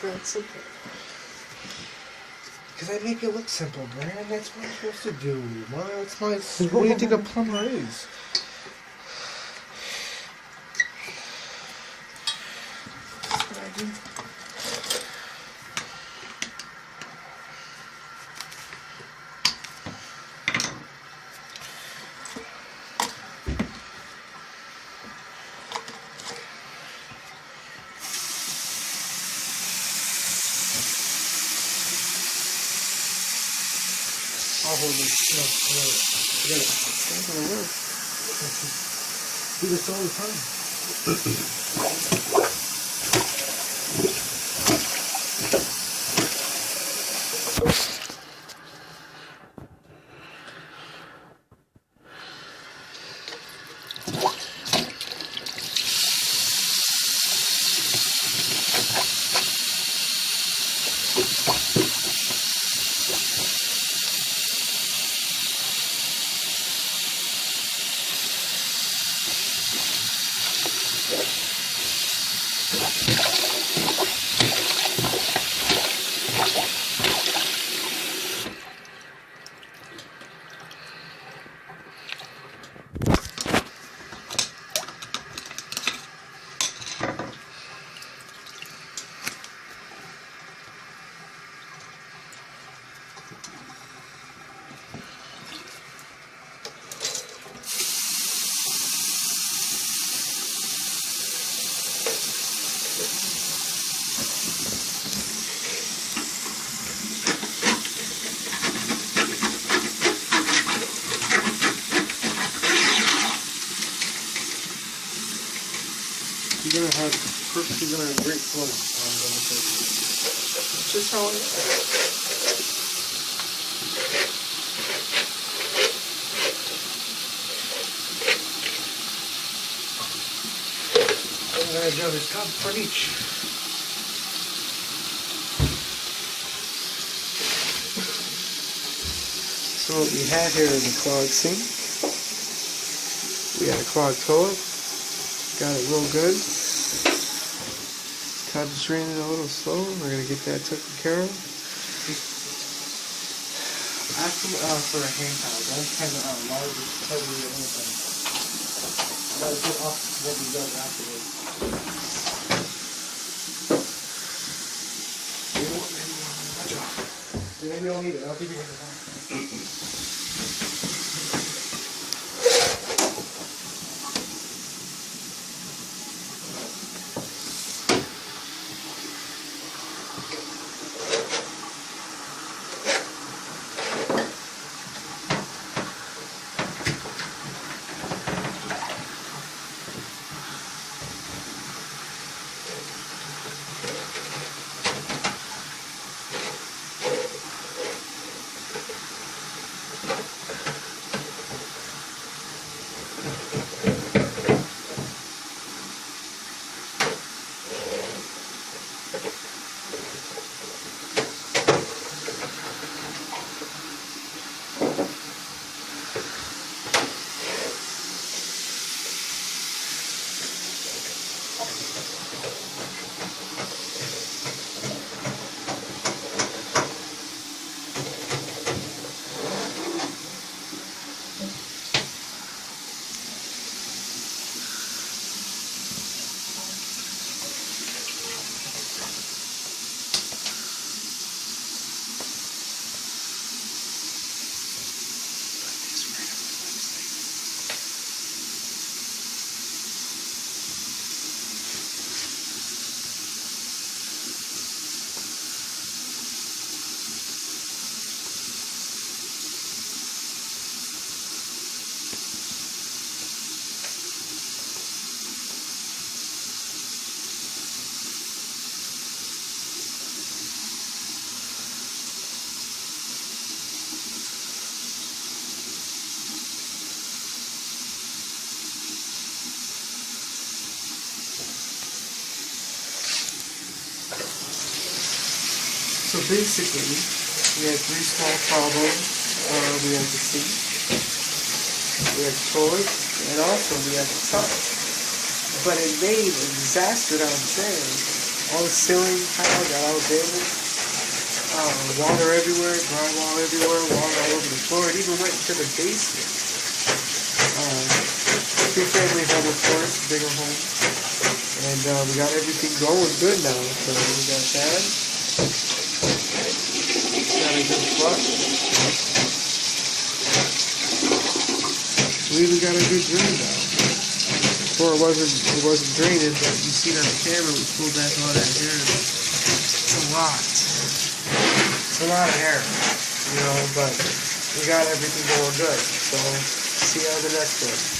that simple. Because I make it look simple, man. That's what I'm supposed to do. Well, that's my. What do you think a plumber is? That's what I do. I'll hold this. No, forget it. It's not gonna work. Do this all the time. You're gonna have great flow. I'm gonna say. It's just how it is. I'm gonna do this cup for each. So what we have here is a clogged sink. We had a clogged toilet. Got it real good. Tub is draining a little slow. We're gonna get that taken care of. Ask them for a hand towel. Don't have it on large, heavy, or anything. Gotta get off what we got afterwards. Maybe you'll need it. I'll give you a So basically, we had three small problems. We had the sink, we had the toilet, and also we had the tub. But it made a disaster downstairs All the ceiling tile got all damaged. Water everywhere, drywall everywhere, water all over the floor. It even went to the basement. Two-family home, of course, bigger home. And we got everything going good now. So we got that. Got a good truck. We even got a good drain now. Before it wasn't draining, but you see on the camera we pulled back all that hair. It's a lot. It's a lot of hair, you know, but we got everything going good. So see you on the next one.